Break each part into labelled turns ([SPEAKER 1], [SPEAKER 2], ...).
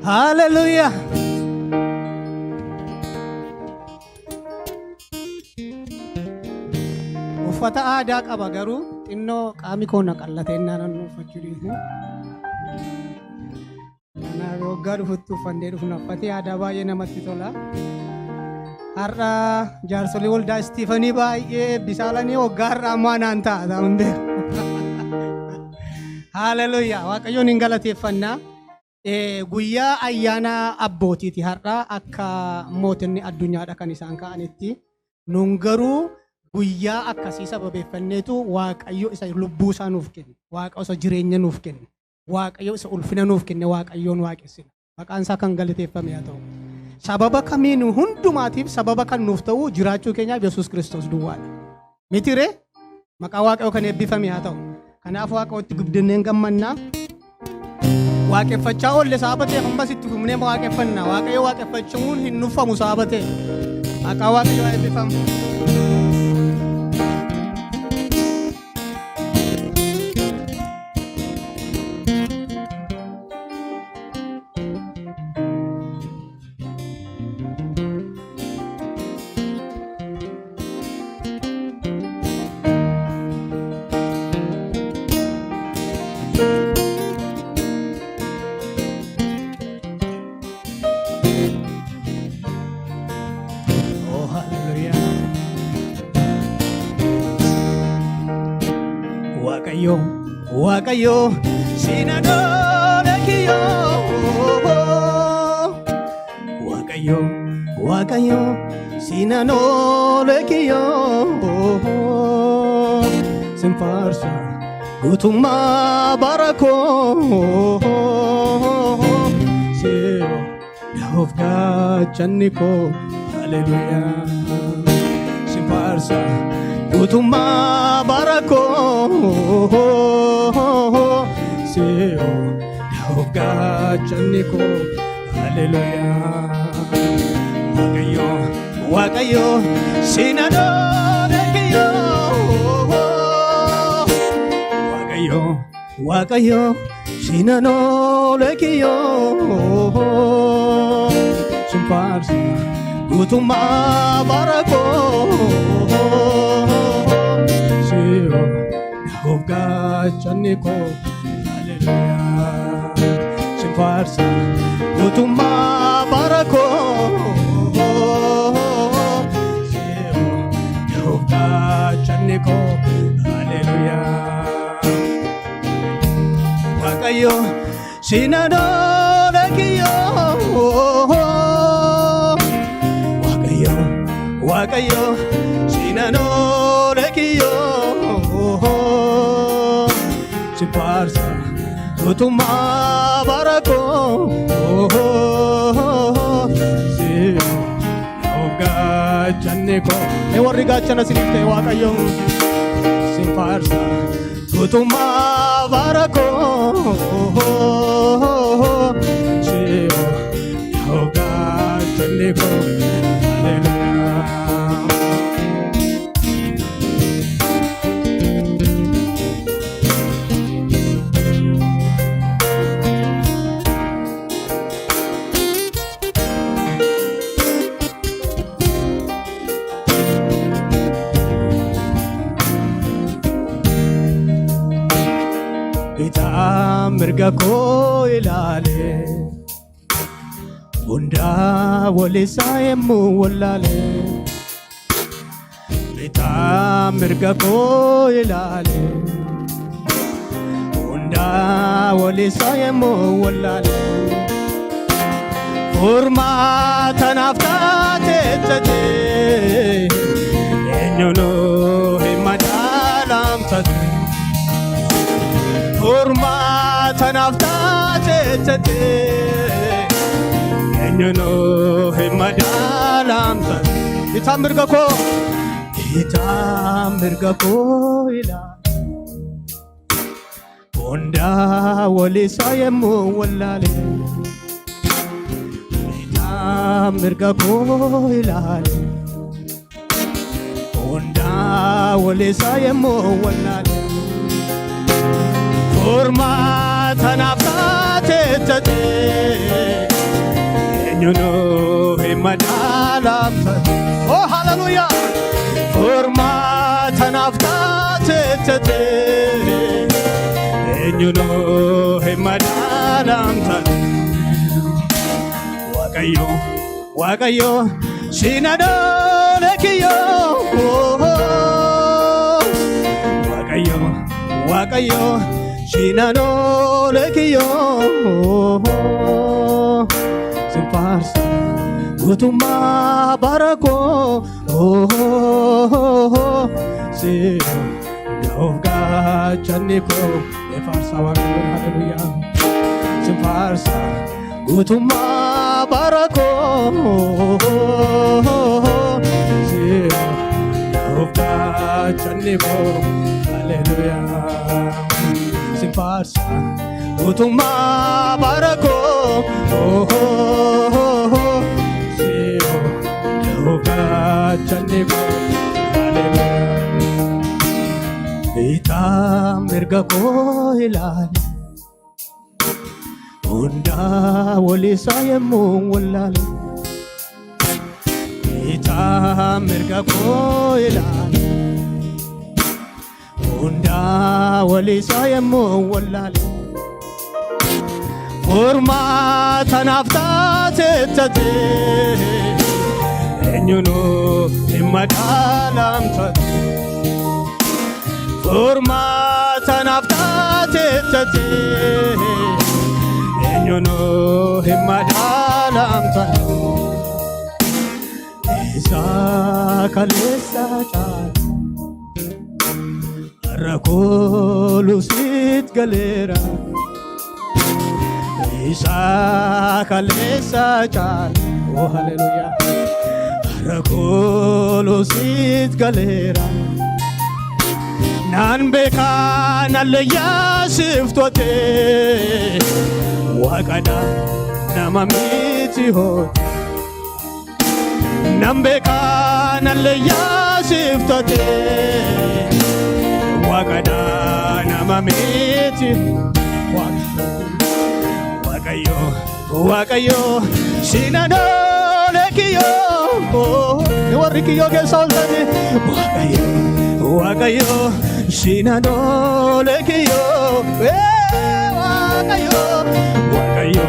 [SPEAKER 1] Hallelujah. Uffata aadaa qaba garuu xinnoo qaami koo naqallatee naan uffachuu dhiisu. Kanaaf waggaa dhufutti uffannee dhufna uffatee aadaa baay'ee namatti tola. Har'a jaarsolii waldaa Istiifanii baay'ee bisaalanii waggaa har'a ammaa naan ta'a ta'uun beeku. Hallelujah. Waaqayyoon hin galateeffannaa. Guyyaa ayyaana abbootiiti har'a akka mootinni addunyaadha kan isaan ka'anitti. Nun garuu guyyaa akkasii sababeeffanneetu Waaqayyo isa lubbuu isaa nuuf kenne. Waaqayyo isa jireenya nuuf kenne. Waaqayyo isa ulfina nuuf kenne. Waaqayyoon waaqessina. Maqaan isaa kan galateeffame haa ta'u. Sababa kamiin hundumaatiif sababa kan nuuf ta'u jiraachuu keenyaaf Yesuus Kiristoos duwwaadha. Mitiree maqaa Waaqayyoo kan eebbifame haa ta'u. Kanaaf Waaqayyootti guddineen gammannaa. Waaqeffachaa oolle saabatee ammas itti fufnee waaqeffannaa. Waaqayyo waaqeffachuun hin nuffamu saabatee. Maqaa Waaqayyoo eebbifamu. Waaqayyo sinadole kiyo Waaqayyo sinadole kiyo simfarsa gutuma barako sio yofga channiko hallelujah simfarsa gutuma barako sio yofga channiko hallelujah Waaqayyo sinadole kiyo Waaqayyo sinadole kiyo simfarsa gutuma barako sio yofga channiko hallelujah simfarsa gutuma barako Channiko hallelujah Waaqayyo sinadole kiyo Waaqayyo sinadole kiyo simfarsa gutuma barako Channiko warri gaachana sinifte Waaqayyo simfarsa gutuma barako sio yofga channiko hallelujah mirga ko ilale hunda walisa emu wallale bita mirga ko ilale hunda walisa emu wallale forma tanaftate tate enyuno himadalam tate forma tanaftate tate enyuno himadalam tate itamirga ko ila onda walisa yemu wallale itamirga ko ila onda walisa yemu wallale forma tanaftate tate himadalamta. Oh hallelujah. Formata naftate tete. Enyuno himadalamta. Wakayo, wakayo, shinado lekiyo. Wakayo, wakayo, shinado lekiyo. Simparsa, gutuma barako. Si Yoga Chaniko, Efarsa wakayo, hallelujah. Simparsa, gutuma barako. Si Yoga Chaniko, hallelujah. Simparsa, gutuma barako. Si Yoga Chaniko, hallelujah. Ita mirga ko hilali. Unda wali sayemu walali. Ita mirga ko ilali. Unda wali sayemu walali. Forma tanaftate tate. Enyuno himadalam tate. Forma tanaftate tate. Enyuno himadalam tate. Isa kalesa chan. Rakolu sit galera. Isa kalesa chan. Oh hallelujah. Rakolu sit galera. Nan beka nalya siftote. Wakada namamiti ho. Nan beka nalya siftote. Wakada namamiti. Wakayo, wakayo, shinado lekiyo. Niwarikiyo ke saltane. Wakayo, wakayo, shinado lekiyo. Wakayo, wakayo,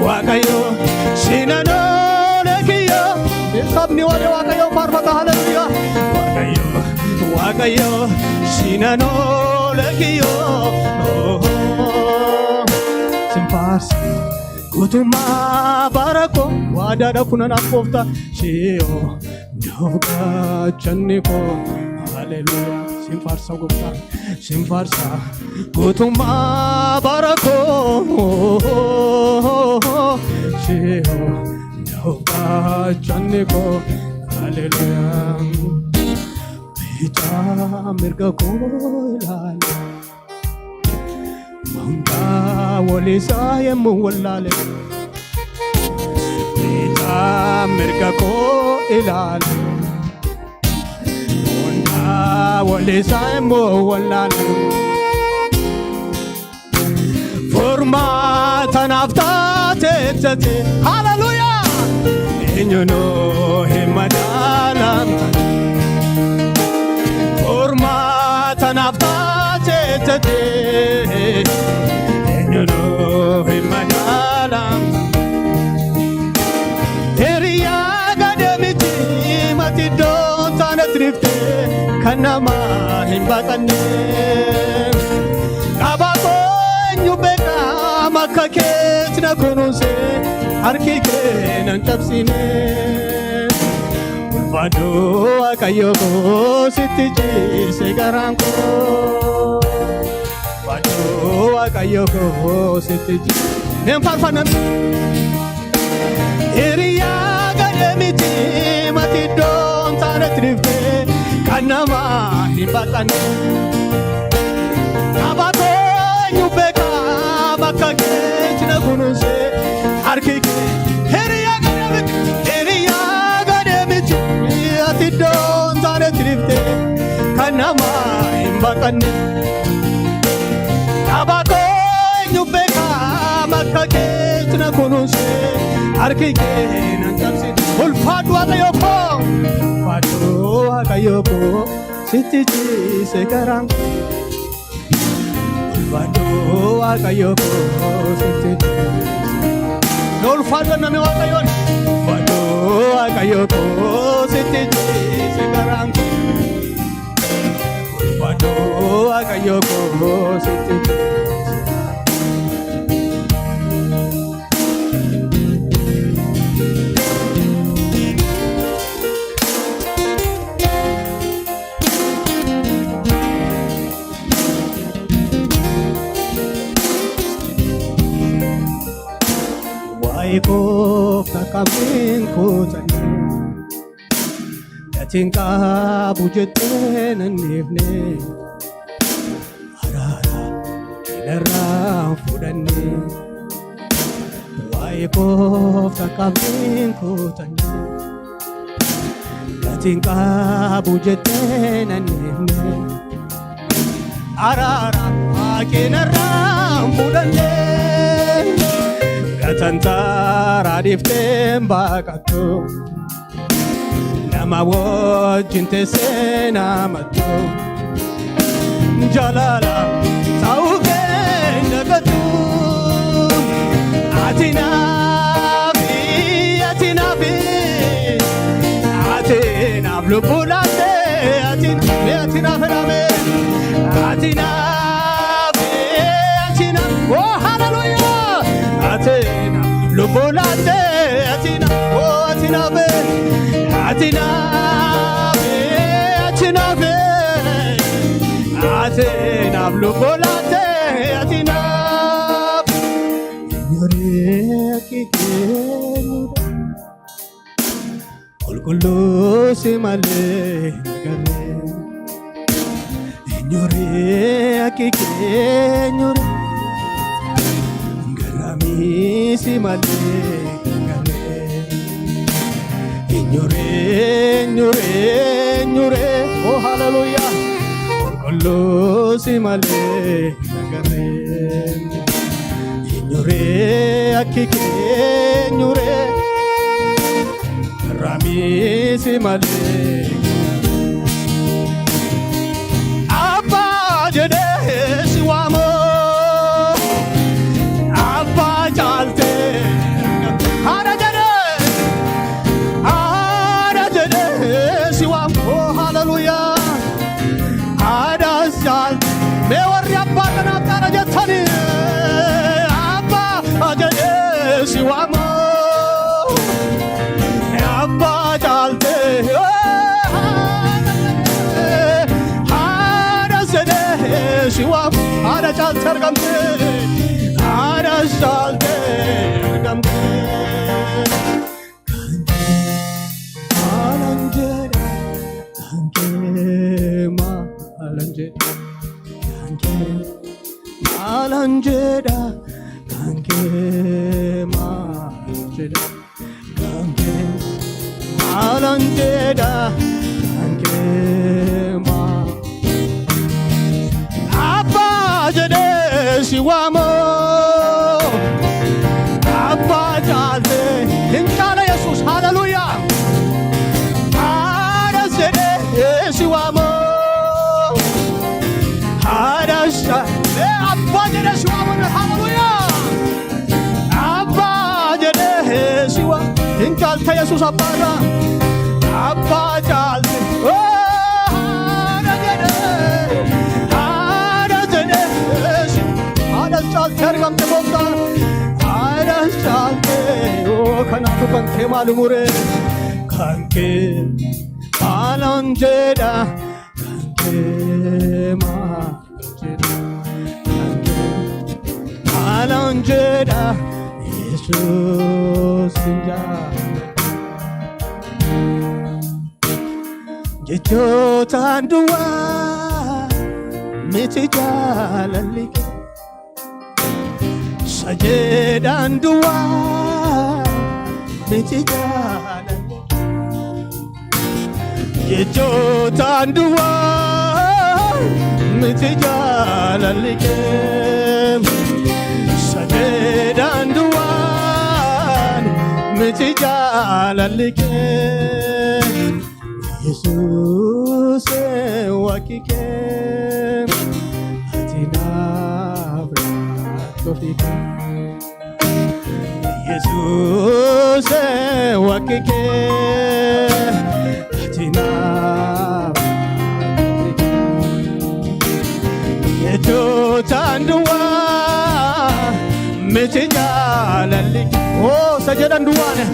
[SPEAKER 1] wakayo, shinado lekiyo. Sabni wale wakayo parmata hallelujah. Wakayo, wakayo, shinado lekiyo. Simparsa, gutuma barako. Wadada kunana kofta. Shio, Yoga Chaniko, hallelujah. Simfarsa gupta, simfarsa, gutuma barako. Shio, Yoga Chaniko, hallelujah. Pita mirga ko ilali. Manga wali sayemu walale. Pita mirga ko ilali. Manga wali sayemu walale. Forma tanaftate tate. Hallelujah. Enyuno himadalam. Forma tanaftate tate. Enyuno himadalam. Teriya gademiti matidon tanatrifte. Kanama himbakane. Kabako nyubeka makaket na kunuse. Arkike nantabsine. Ulfado akayoko sitiji segaranko. Ulfado akayoko sitiji. Nemparfanam. Iriya gademiti matidon tanatrifte. Kanama himbakane. Kabako nyubeka makaket na kunuse. Arkike Iriya gademiti atidon tanatrifte. Kanama himbakane. Kabako nyubeka makaket na kunuse. Arkike nantabsine. ulfaadhu waaqayyo koo ulfaadhu waaqayyo koo sitti ciise garaan ulfaadhu waaqayyo koo sitti ciise ulfaadhu namni waaqayyoon ulfaadhu waaqayyo koo sitti ciise garaan ulfaadhu waaqayyo koo sitti ciise Iko kakamin ko tani Dating ka bujete nanifne Arara inara fudani Iko kakamin ko tani Dating ka bujete nanifne Arara inara fudani Tantara diftem bakato Nama wajin te sena mato Jalala sauke nagatu Atina blubulate Atina fename Atina oh hallelujah Atina blubulate Atina oh Atina be Atina blubulate Atina Ignore kike Kullu simale nagare Ignore kike ignore Garami simale nagare Ignore oh hallelujah Kullu simale nagare Ignore kike ignore Rami simale Abba jede siwamo Abba jalte Ara jede siwamo oh hallelujah Ada jal me warri abba kana tara jetani Abba jede siwamo Shiwa ada chal tergamte ada chal tergamte alanjeda kanke ma alanjeda kanke alanjeda kanke ma alanjeda kanke alanjeda kanke ma Siwamo Abba jalte Hinkala Jesus hallelujah Ada sede siwamo Ada sha Abba jede siwamo hallelujah Abba jede siwa Hinkalta Jesus Abba Abba jalte tergamte botta ara chalte o kanafu kanke malumure kanke alanjeda kanke ma kanke alanjeda Jesus inja jecho tandua metijalalike Sajedan dua Metijalan Jejotan dua Metijalan likem Sajedan dua miti jaalalike Yesus wakike atina tofika Yesus wakike atina yeto tandwa miti jaalalike oh sajadan duwane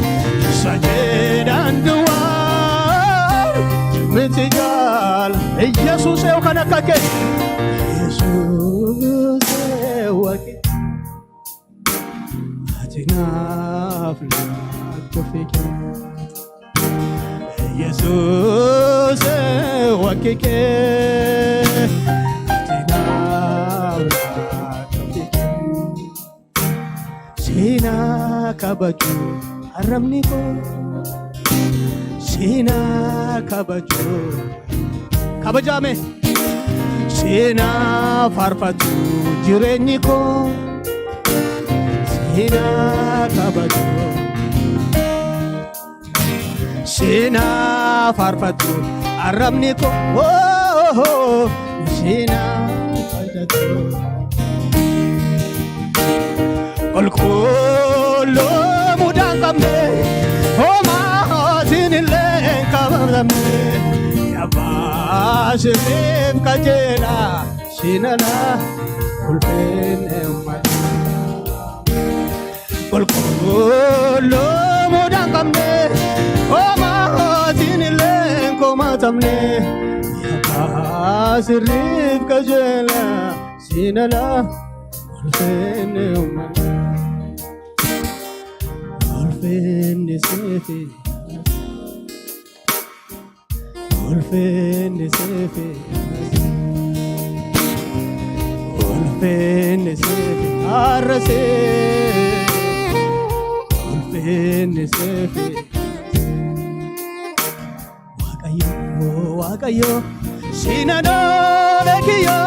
[SPEAKER 1] Metigal Jesus eu kanakake Jesus eu aqui atinaf la tofike Jesus eu aqui atinaf la tofike Sina kabaju aramniko Sina kabaju kabajame Sina farfatu jirenyiko Sina kabaju Sina farfatu aramniko oh Sina farfatu kolkolo mudangamne Yabashim kajela shinala ulfen emma kolkolo mudangamne oma tinilen komatamne Yabashim kajela shinala ulfen emma ulfen sefi Ulfen sefi arase Ulfen sefi wakayo sinano lekiyo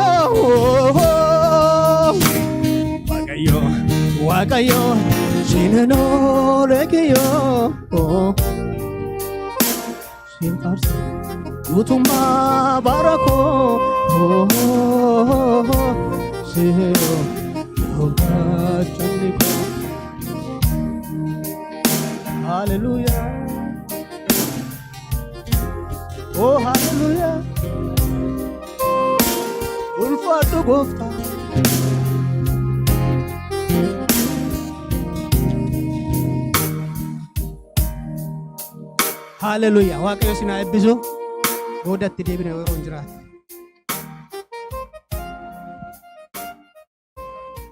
[SPEAKER 1] wakayo sinano lekiyo sin arse Utuma barako Sihiro Yoga Chandiko Hallelujah Oh hallelujah Ulfatu gofta Hallelujah Waaqayyo sina eebbisu Godatti deebine yeroo jiraatu